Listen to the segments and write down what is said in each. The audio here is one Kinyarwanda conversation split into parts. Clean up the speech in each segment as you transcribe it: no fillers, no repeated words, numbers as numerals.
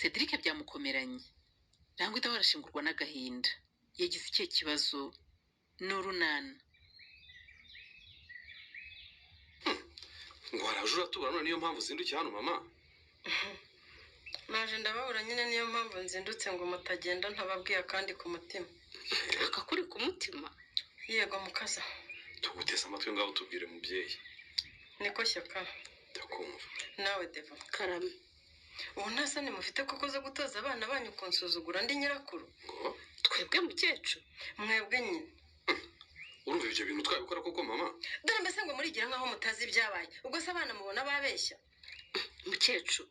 Cedric byamukomeranye. Nangwa idabarashingurwa n'agahinda. Yagize ikihe kibazo? N'urunana. Ngo haraje uratubura none niyo mpamvu uzindukiye hano mama. Naje ndababura nyine niyo mpamvu nzindutse ngo mutagenda ntababwiye kandi ku mutima. Akakuri ku mutima? Yego mukaza. Tuguteze amatwi ngaho tubwire mubyeyi. Niko Shyaka. Ndakumva. Nawe Devo. Karame. Ubu nta soni mufite koko zo gutoza abana banyu kunsuzugura ndi nyirakuru? Ngo Twebwe mukecuru. Mwebwe nyine. urumva ibyo bintu twabikora koko mama? Dore mbese ngo murigira nkaho mutazi ibyabaye. Ubwo se abana mubona babeshya? Mukecuru,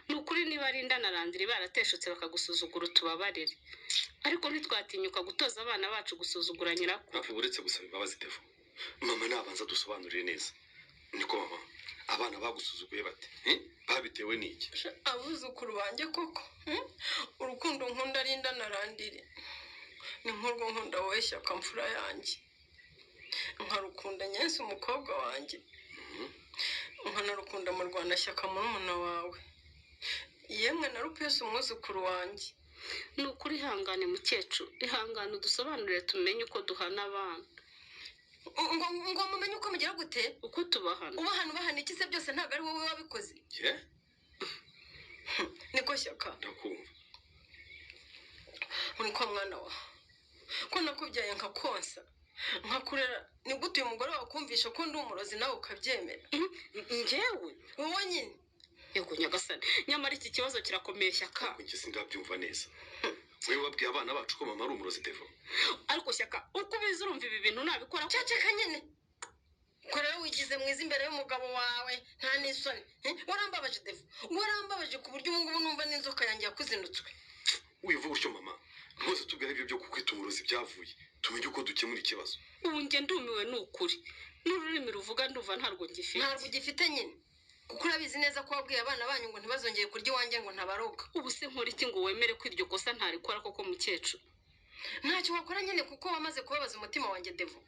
nukuri niba ari ndanarandiri barateshutse bakagusuzugura tubabarire. Ariko ntitwatinyuka gutoza abana bacu gusuzugura nyirakuru. Afu uretse gusaba imbabazi Devo. Mama nabanza dusobanurire neza. Niko mama, abana bagusuzuguye bate? Babitewe n'iki? Abuzukuru banjye koko. Urukundo nkunda ari ndanarandiri. Ni nk'urwo nkunda wowe Shyaka mfura yanjye. Nkarukunda Nyensi umukobwa wanjye. Nkanarukunda mu Rwanda Shyaka murumuna wawe. Yemwe na Rupesi umwuzukuru wanjye. Nukuri ihangane mukecuru, ihangane udusobanurire tumenye uko duhana abana. Ngo mumenye uko mugira gute? Uko tubahana. Ubahana iki se byose ntabwo ari wowe wabikoze? Ye? Niko Shyaka. Ndakumva. Uri kwa mwana wa. Ko nakubyaye nkakonsa. Nkakurera ni gute uyu mugore wakumvisha ko ndi umurozi nawe ukabyemera? Njyewe wowe nyine. Yego nyagasani, nyamara iki kibazo kirakomeye Shyaka. Njye sindabyumva neza. Wewe wabwiye abana bacu ko mama ari umurozi Devo. Ariko Shyaka, uko bizi urumva ibi bintu nabikora. Ceceka nyine. Ko rero wigize mwiza imbere y'umugabo wawe nta n'isoni. Warambabaje Devo. Warambabaje ku buryo ngubu numva n'inzoka yanjye yakuzinutswe. Uyivuga utyo mama. Rwose tubwire ibyo byo kukwita umurozi byavuye. Tumenye uko dukemura ikibazo. Ubu nge ndumiwe n'ukuri. N'ururimi ruvuga nduva ntarwo ngifite. Ntarwo ugifite nyine. Kuko urabizi neza ko wabwiye abana banyu ngo ntibazongeye kurya iwanjye ngo ntabaroga. Ubu se nkora iki ngo wemere ko iryo kosa ntarikora koko mukecuru? Ntacyo wakora nyine kuko wamaze kubabaza umutima wanjye Devo.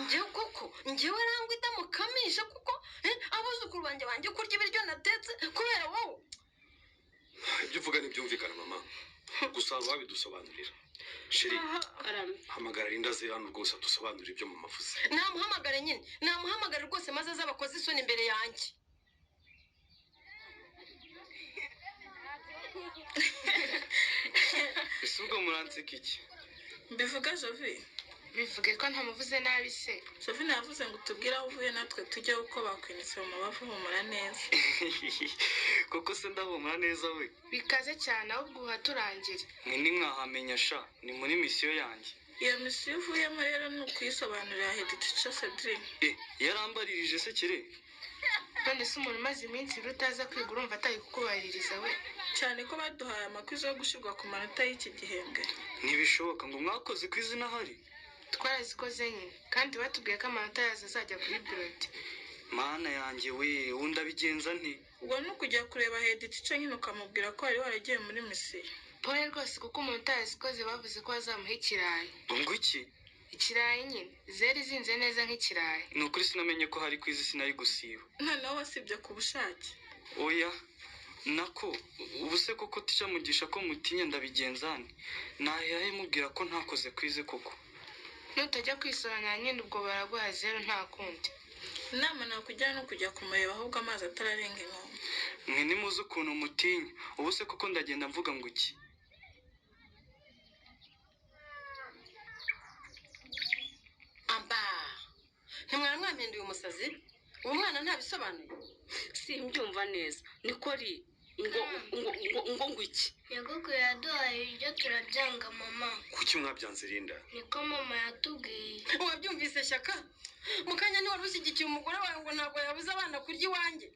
Njyewe koko, njyewe rangwa idamukamisha kuko abuzukuru banjye kurya ibiryo natetse kubera wowe. Ibyo uvuga ntibyumvikana mama. Gusa wabidusobanurira. Sheri, hamagara Linda ze hano rwose dusobanurire ibyo mama avuze. Namuhamagare nyine, namuhamagare rwose maze azabakoze isoni imbere yanjye. Isugo muransika iki? Mbivuga Jovi. Bivuge ko ntamuvuze nabi se. Jovi navuze ngo tubwire aho uvuye natwe tujye uko bakwinitse mu mabavu humura neza. Koko se ndahumura neza we. Bikaze cyane ahubwo uhaturangire. Mwe nimwahamenya sha, ni muri misiyo yanjye. Iyo misiyo uvuyemo rero ni ukuyisobanurira Hediticha Cedric. Yarambaririje se kire. None se umuntu umaze iminsi utaza kwiga urumva atari kukubaririza we. Cyane ko baduhaye amakwizo yo gushyirwa ku manota y'iki gihembwe. Ntibishoboka ngo mwakoze ku izina hari. Twarazikoze nyine kandi batubwiye ko amanota yazo azajya kuri biroti. Mana yanjye we, undi abigenza nti. Ubwo ni ukujya kureba Hediticha nyine ukamubwira ko wari waragiye muri misiyo. Pole rwose kuko umuntu utazikoze bavuze ko bazamuha ikirayi. Ngo iki? Ikirayi nyine zeri zinze neza nk'ikirayi. Ni ukuri sinamenye ko hari kwizi sinari gusiba. Noneho wasibye ku bushake. Oya nako ubu se koko Ticha Mugisha ko mutinya ndabigenzane. Nayahe mubwira ko ntakoze kwize koko. Nutajya kwisobanura nyine ubwo baraguha zero nta kundi. Inama nakujyana no kujya kumureba ahubwo amazi atararenga inkombe. Mwe nimuze ukuntu mutinya. Ubu se koko ndagenda mvuga ngo iki? Amba. Ntimwara mwamenduye umusazi? Uwo mwana ntabisobanuye. Simbyumva neza. Nikori ngo iki? Nyogokuru yaduhaye ibyo turabyanga mama. Kuki mwabyanze Linda? Niko mama yatubwiye. Wabyumvise Shyaka? Mukanya ni wari ushyigikiye umugore wawe ngo ntabwo yabuze abana kurya iwanjye.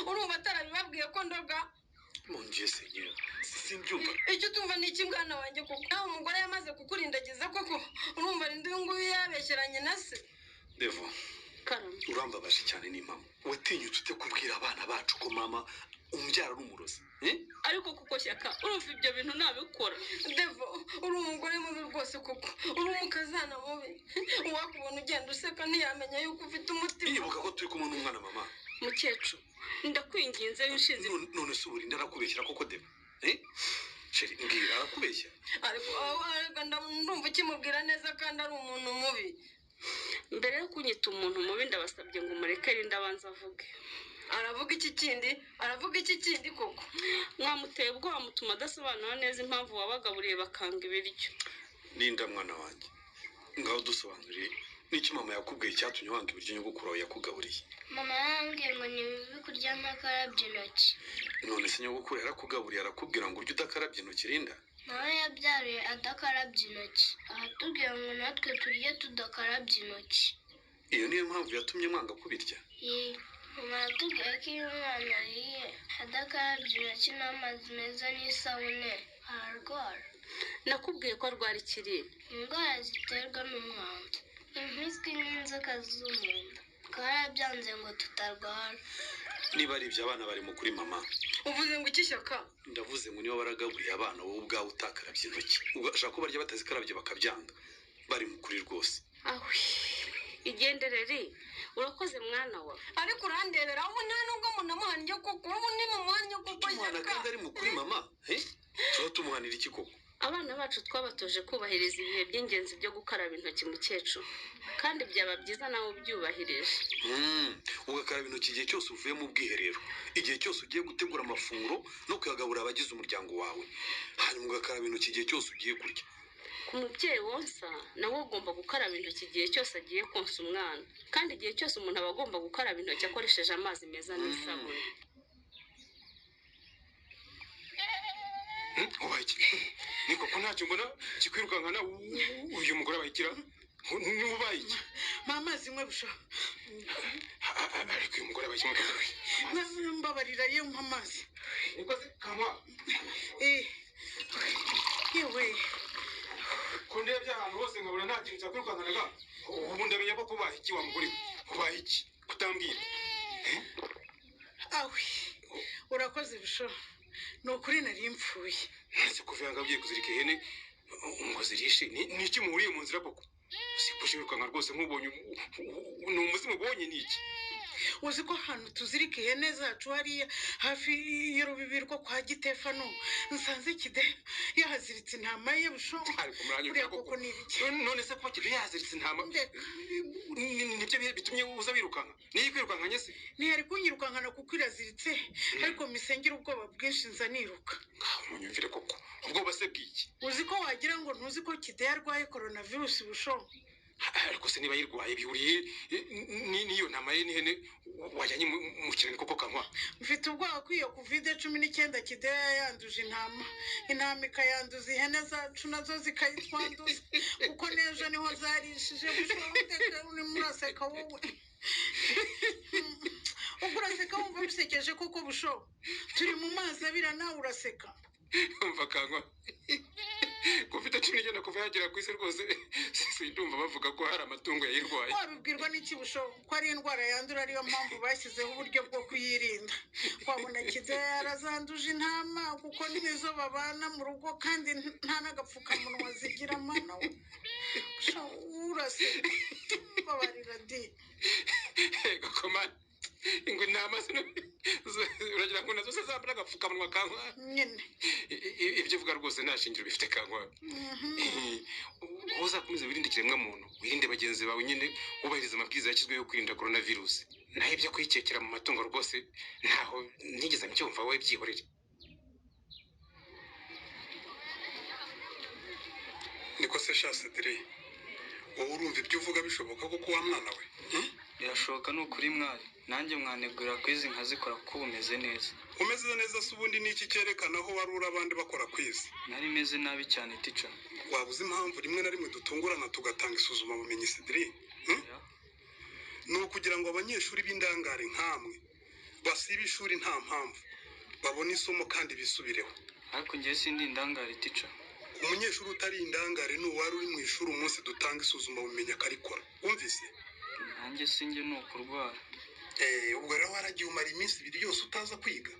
Urumva atarabibabwiye ko ndoga? Mungiye senyera. Simbyumva. Icyo tumva ni iki mwana wanjye kuko nawe umugore yamaze kukurindagiza koko. Urumva Linda uyu nguyu yabesheranye na se. Devo. Karame. Urambabaje cyane ni mama. Watinyutse ute kubwira abana bacu ko mama umbyara n'umurozi? Ariko kuko Shyaka, urumva ibyo bintu nabikora. Devo, uri umugore mubi rwose koko. Uri umukazana mubi. Uwakubona ugenda useka ntiyamenya yuko ufite umutima. Ibuka ko turi kumwe n'umwana mama. mukecuru ndakwinginze winshize none se uburinda arakubeshyira koko deba sheri mbwira arakubeshya ariko ndumva ukimubwira neza kandi ari umuntu mubi. mbere yo kunyita umuntu mubi ndabasabye ngo umureke Linda abanza avuge. Aravuga iki kindi koko? Mwamuteye ubwoba mutuma adasobanura neza impamvu wabagaburiye bakanga ibiryo. Linda mwana wanjye ngaho dusobanuriye n'iki mama yakubwiye cyatumye wanga ibiryo nyogokuru wawe yakugaburiye. Mama yambwiye ngo ni bibi kurya ntakarabye intoki. None se nyogokuru yarakugaburiye arakubwira ngo urye udakarabye intoki Linda? Nawe yabyaruye adakarabye intoki ahatubwira ngo natwe turye tudakarabye intoki. Iyo niyo mpamvu yatumye mwanga kubirya? Mama yatubwiye ko iyo umwana ariye adakarabye intoki n'amazi meza n'isabune ararwara. Nakubwiye ko arwara ikirere. Indwara ziterwa n'umwanda, impiswi n'inzoka zo mu nda. Twarabyanze ngo tutarwara. Niba ari ibyo abana bari mu kuri mama. Uvuze ngo iki Shyaka? Ndavuze ngo niba baragaburiye abana wowe ubwawe utakarabye intoki ugashaka ko barya batazikarabye bakabyanga bari mu kuri rwose. Ahwi igenderere urakoze mwana wa. Ariko urandebera ubu nta nubwo munamuhanye koko ubu ni mu mwanya koko Shyaka. Kandi ari mu kuri mama tuba tumuhanira iki koko? Abana bacu twabatoje kubahiriza ibihe by'ingenzi byo gukaraba intoki mukecuru kandi byaba byiza nawe ubyubahirije. Ugakaraba intoki igihe cyose uvuye mu bwiherero, igihe cyose ugiye gutegura amafunguro no kuyagaburira abagize umuryango wawe, hanyuma ugakaraba intoki igihe cyose ugiye kurya. Ku mubyeyi wonsa nawe ugomba gukaraba intoki igihe cyose agiye konsa umwana kandi igihe cyose umuntu aba agomba gukaraba intoki akoresheje amazi meza n'isabune. Ubayiki niko ko ntacyo mbona kikwirukankana uyu mugore abayikira n'ubaye iki mama zimwe busha ariko uyu mugore abayikimwe mbabarira ye amazi ikoze kamwa yewe ko ndebye ahantu hose nkabura nta kintu cyakwirukankanaga ubu ndamenya ko kubaye iki wa mugore kubaye iki kutambwira awe urakoze busha nukuri nari mpfuye nase kuvuga ngabye kuzirika ihene ngo zirishe niki muhuriye mu nzira koko sipushirukanka rwose nkubonye n'umuzimu ubonye niki uzi ko hano tuzirika ihene zacu hariya hafi y'urubibi rwo kwa Gitefano nsanze Kide yahaziritse intama ye busho ariko muranyumva koko none se ko Kide yahaziritse intama nibyo bitumye uza birukanka niyi kwirukankanye se ntiyari kunyirukankana kuko iraziritse ariko misengera ubwoba bwinshi nza niruka. Munyumvire koko ubwoba se bwiki? Uzi ko wagira ngo ntuzi ko Kide yarwaye coronavirus busho ariko se niba yirwaye bihuriye niyo ntama ye n'ihene wajyanye mu kirani koko kamwa? Mfite ubwoba ko iyo COVID-19 Kide yanduje intama ikayanduza ihene zacu nazo zikayitwanduza kuko nejo niho zarishije bushoboka uri muraseka wowe uraseka wumva bisekeje koko busho turi mu mazi abira nawe uraseka umva kankwa COVID-19 kuva yagera ku isi rwose sindumva bavuga ko hari amatungo yayirwaye. Wabibwirwa n'iki busho ko ari indwara yandura ariyo mpamvu bashyizeho uburyo bwo kuyirinda. Wabona Kide yarazanduje intama kuko nizo babana mu rugo kandi nta n'agapfukamunwa zigira mana we urase babarira di gakomana ingwe intama uragira ngo nazo zambara agapfukamunwa kankwa nyine ibyo uvuga rwose nta shingiro bifite kankwa. Uzakomeza wirinde ikiremwa muntu wirinde bagenzi bawe nyine wubahiriza amabwiriza yashyizweho yo kwirinda coronavirus naho ibyo kwikekera mu matungo rwose ntaho nigeze mbyumva wowe byihorere. Niko se Cedri wowe urumva ibyo uvuga bishoboka koko wa mwana we? Birashoboka n'ukuri mwari nanjye mwanegurira kwizi nkazikora kuko umeze neza. Umeze neza se ubundi niki cyerekana aho warura abandi bakora kwizi? Nari meze nabi cyane tica. Wabuze impamvu rimwe na rimwe dutungurana tugatanga isuzuma bumenyi Cedri? No kugira ngo abanyeshuri b'indangare nkamwe basibe ishuri nta mpamvu babone isomo kandi bisubireho. Ariko ngiye sindi indangare tica. Umunyeshuri utari indangare n'uwari uri mu ishuri umunsi dutanga isuzuma bumenyi akarikora. Wumvise? Nanjye singe no kurwara. Ubwo rero waragiye umara iminsi 2 yose utaza kwiga.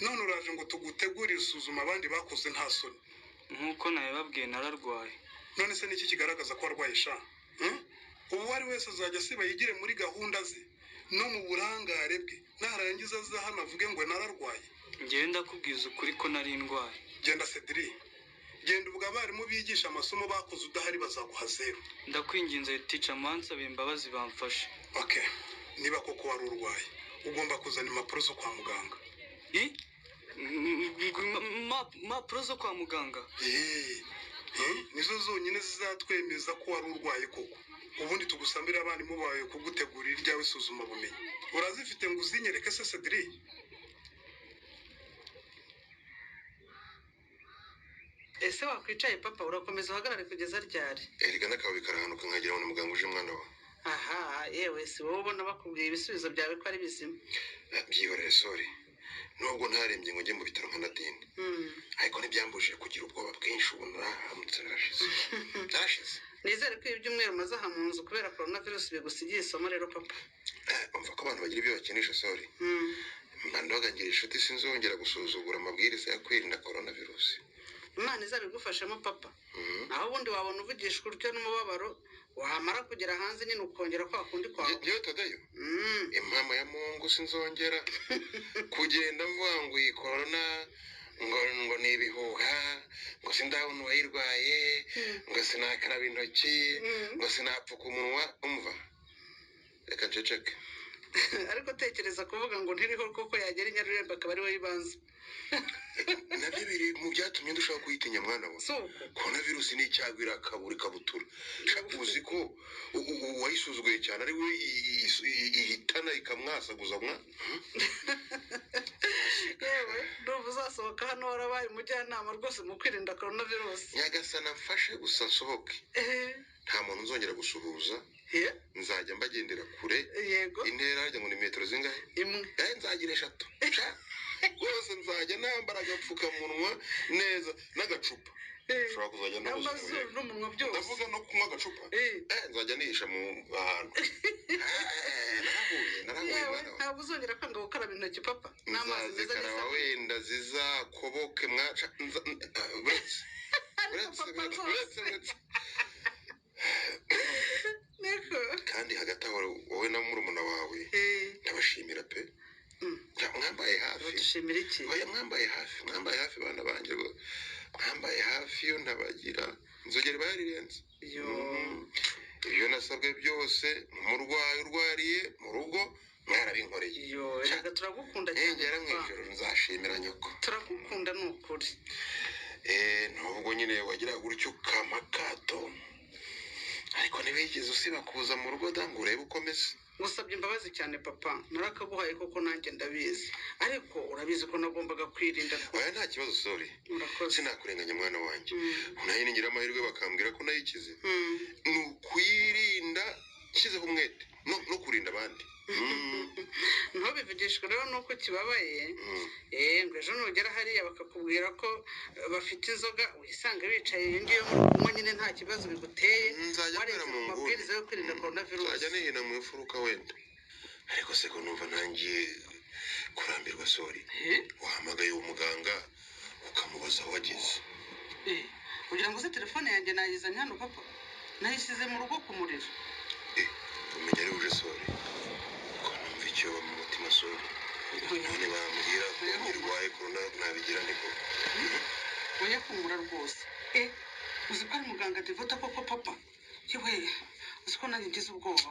None uraje ngo tugutegurire isuzuma abandi bakoze nta soni. Nkuko nawe babwiye nararwaye. None se niki kigaragaza ko warwaye sha? Ubu wari wese azajya siba yigire muri gahunda ze. no mu burangare bwe narangiza aza hano avuge ngo nararwaye. Ngewe ndakubwiza ukuri ko nari ndwaye. Genda Cedric, genda ubwo abarimu bigisha amasomo bakoze udahari bazaguha 0. Ndakwinginze teacher mansabe imbabazi bamfashe. Okay, niba koko wari urwaye ugomba kuzana impapuro zo kwa muganga. Impapuro zo kwa muganga? Nizo zonyine zizatwemeza ko wari urwaye koko. Ubundi tugusambira abarimu bawe kugutegurira iryawe isuzuma bumenyi. Urazifite ngo uzinyereke se Cedric? Ese wakwicaye papa urakomeza uhagarare kugeza ryari? Erega nakawe karahanuka nkagira ngo muganga uje mwana wa. Aha, yewe si wowe ubona bakubwiye ibisubizo byawe ko ari bizima. Byihorere sorry. Nubwo ntarembye ngo njye mu bitaro nka Nadine. Ariko ntibyambujije kugira ubwoba bwinshi ubu naramutse narashize. Nizere ko ibyumweru maze aha mu nzu kubera coronavirus bigusigiye isomo rero papa. Umva ko abantu bagira ibyo bakinisha sorry. Mbandoga ngira inshuti sinzongera gusuzugura amabwiriza yo kwirinda coronavirus. Imana izabigufashemo papa. Naho ubundi wabona uvugishwa uryo n'umubabaro wamara kugera hanze nyine ukongera kwa kundi kwawe. Yewe Tadayo. Impama ya Mungu sinzongera kugenda mvuga ngo iyi corona ngo ni ibihuha, ngo sindabona uwayirwaye, ngo sinakaraba intoki, ngo sinapfuka umunwa. Umva, reka nceceke. Ariko tekereza kuvuga ngo ntiriho koko yagera inyarurembe akaba ari we yibanza. Nabyo biri mu byatumye dushaka kuyitinya mwana wa. Coronavirus ni icyagwira kaburi kabutura. Uzi ko uwayisuzuguye cyane ari we ihitana ikamwasaguza mwa. Yewe ndumva uzasohoka hano warabaye umujyanama rwose mu kwirinda coronavirus. Nyagasana mfashe gusa nsohoke. Nta muntu nzongera gusuhuza. Nzajya mbagendera kure. Yego. Intera harya ngo ni metero zingahe? Imwe. Nzagira 3. Rwose nzajya nambara agapfukamunwa neza n'agacupa. Ushobora kuzajya n'amazuru n'umunwa byose. Ndavuga no kunywa agacupa. Nzajya nihisha mu hantu. Narahuye. Ntabwo uzongera kwanga gukaraba intoki papa. N'amazi meza neza. Wenda zizakoboke mwaca. Uretse. Kandi hagati aho wowe na murumuna wawe ndabashimira pe. Mwambaye hafi. Dushimira iki? Oya mwambaye hafi bana banjye go. Mwambaye hafi yo ntabagira. Nzogera bayarirenze. Ibyo nasabwe byose murwaye urwariye mu rugo mwarabinkoreye. Reka turagukunda cyane. Ngera mwijoro nzashimira nyoko. Turagukunda nukuri. Nubwo nyine wagira gutyo kamakato. Ariko ntibigeze usiba kuza mu rugo dango urebe ukomeze. Musabye imbabazi cyane papa. Narakaguhaye koko nanjye ndabizi. Ariko urabizi ko nagombaga kwirinda. Oya nta kibazo sorry. Sinakurenganya mwana wanjye. Nayo ningira amahirwe bakambwira ko nayikize. Nukwirinda kizeho umwete no kurinda abandi. Ntubivugishwe rero nuko kibabaye. Ngo ejo nugera hariya bakakubwira ko bafite inzoga wisanga bicaye ngiyo kunywa nyine nta kibazo biguteye. Nzajya mu mabwiriza yo kwirinda coronavirus. Nzajya nihina mu ifuruka wenda. Ariko se ko numva nangiye kurambirwa sorry. Wahamagaye umuganga ukamubaza aho wageze. Kugira ngo se telefone yanjye nayizanye hano papa. Nayisize mu rugo ku muriro. Umenya ari uje sorry. Icyo mu mutima sorry. None bambwira ko nirwaye corona nabigira niko. Oya kumura rwose. Uzi ko ari muganga Devota koko papa. Yewe uzi ko nanjye ngize ubwoba.